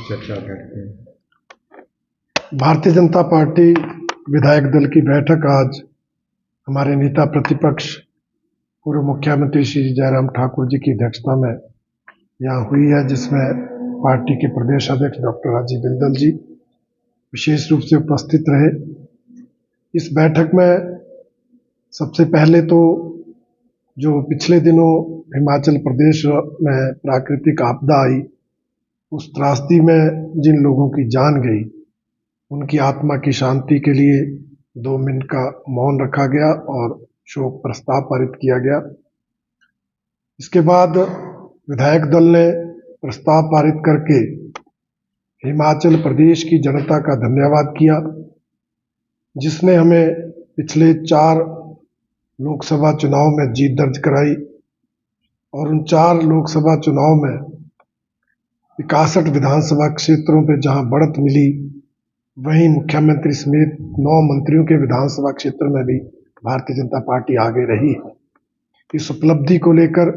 चर्चा करते हैं। भारतीय जनता पार्टी विधायक दल की बैठक आज हमारे नेता प्रतिपक्ष पूर्व मुख्यमंत्री श्री जयराम ठाकुर जी की अध्यक्षता में यहाँ हुई है, जिसमें पार्टी के प्रदेश अध्यक्ष डॉक्टर राजीव बिंदल जी विशेष रूप से उपस्थित रहे। इस बैठक में सबसे पहले तो जो पिछले दिनों हिमाचल प्रदेश में प्राकृतिक आपदा आई, उस त्रासदी में जिन लोगों की जान गई, उनकी आत्मा की शांति के लिए 2 मिनट का मौन रखा गया और शोक प्रस्ताव पारित किया गया। इसके बाद विधायक दल ने प्रस्ताव पारित करके हिमाचल प्रदेश की जनता का धन्यवाद किया, जिसने हमें पिछले 4 लोकसभा चुनाव में जीत दर्ज कराई और उन 4 लोकसभा चुनाव में 61 विधानसभा क्षेत्रों पे जहां बढ़त मिली, वहीं मुख्यमंत्री समेत 9 मंत्रियों के विधानसभा क्षेत्र में भी भारतीय जनता पार्टी आगे रही है। इस उपलब्धि को लेकर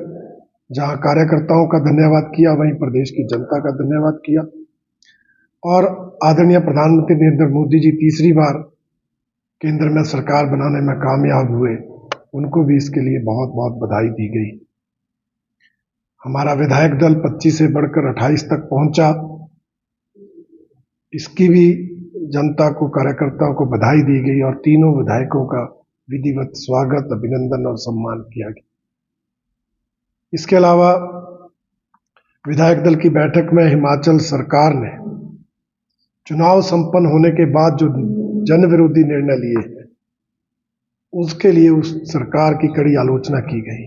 जहां कार्यकर्ताओं का धन्यवाद किया, वहीं प्रदेश की जनता का धन्यवाद किया और आदरणीय प्रधानमंत्री नरेंद्र मोदी जी तीसरी बार केंद्र में सरकार बनाने में कामयाब हुए, उनको भी इसके लिए बहुत बहुत बधाई दी गई। हमारा विधायक दल 25 से बढ़कर 28 तक पहुंचा, इसकी भी जनता को, कार्यकर्ताओं को बधाई दी गई और तीनों विधायकों का विधिवत स्वागत, अभिनंदन और सम्मान किया गया। इसके अलावा विधायक दल की बैठक में हिमाचल सरकार ने चुनाव संपन्न होने के बाद जो जन विरोधी निर्णय लिए हैं, उसके लिए उस सरकार की कड़ी आलोचना की गई।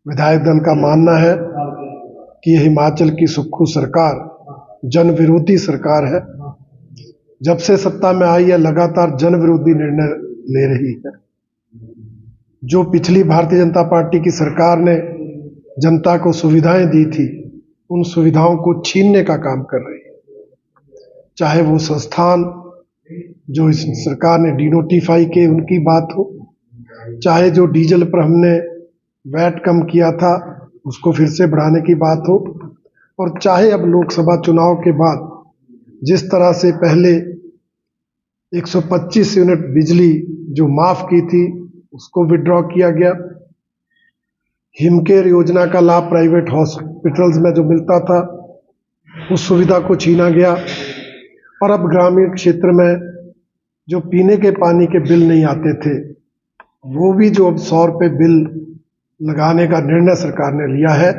विधायक दल का मानना है कि हिमाचल की सुक्खू सरकार जन विरोधी सरकार है। जब से सत्ता में आई है, लगातार जन विरोधी निर्णय ले रही है। जो पिछली भारतीय जनता पार्टी की सरकार ने जनता को सुविधाएं दी थी, उन सुविधाओं को छीनने का काम कर रही है। चाहे वो संस्थान जो इस सरकार ने डिनोटिफाई किए, उनकी बात हो, चाहे जो डीजल पर हमने वैट कम किया था उसको फिर से बढ़ाने की बात हो, और चाहे अब लोकसभा चुनाव के बाद जिस तरह से पहले 125 यूनिट बिजली जो माफ की थी उसको विड्रॉ किया गया, हिमकेयर योजना का लाभ प्राइवेट हॉस्पिटल्स में जो मिलता था उस सुविधा को छीना गया, और अब ग्रामीण क्षेत्र में जो पीने के पानी के बिल नहीं आते थे, वो भी जो अब 100 रुपये बिल लगाने का निर्णय सरकार ने लिया है।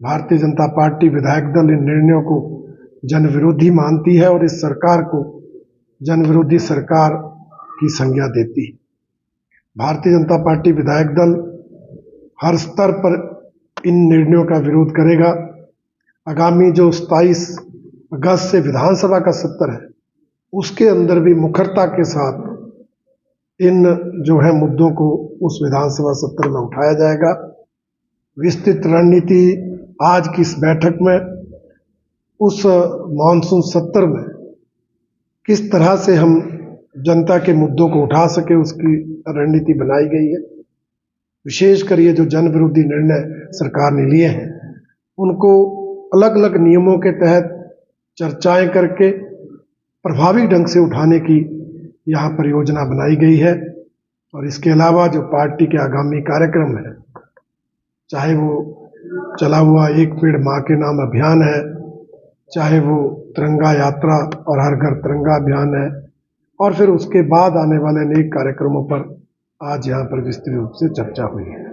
भारतीय जनता पार्टी विधायक दल इन निर्णयों को जन विरोधी मानती है और इस सरकार को जन विरोधी सरकार की संज्ञा देती है। भारतीय जनता पार्टी विधायक दल हर स्तर पर इन निर्णयों का विरोध करेगा। आगामी जो 27 अगस्त से विधानसभा का सत्र है, उसके अंदर भी मुखरता के साथ इन जो है मुद्दों को उस विधानसभा सत्र में उठाया जाएगा। विस्तृत रणनीति आज की इस बैठक में उस मानसून सत्र में किस तरह से हम जनता के मुद्दों को उठा सके, उसकी रणनीति बनाई गई है। विशेषकर ये जो जन विरोधी निर्णय सरकार ने लिए हैं, उनको अलग अलग नियमों के तहत चर्चाएं करके प्रभावी ढंग से उठाने की यहाँ पर योजना बनाई गई है। और इसके अलावा जो पार्टी के आगामी कार्यक्रम है, चाहे वो चला हुआ एक पेड़ माँ के नाम अभियान है, चाहे वो तिरंगा यात्रा और हर घर तिरंगा अभियान है, और फिर उसके बाद आने वाले अनेक कार्यक्रमों पर आज यहाँ पर विस्तृत रूप से चर्चा हुई है।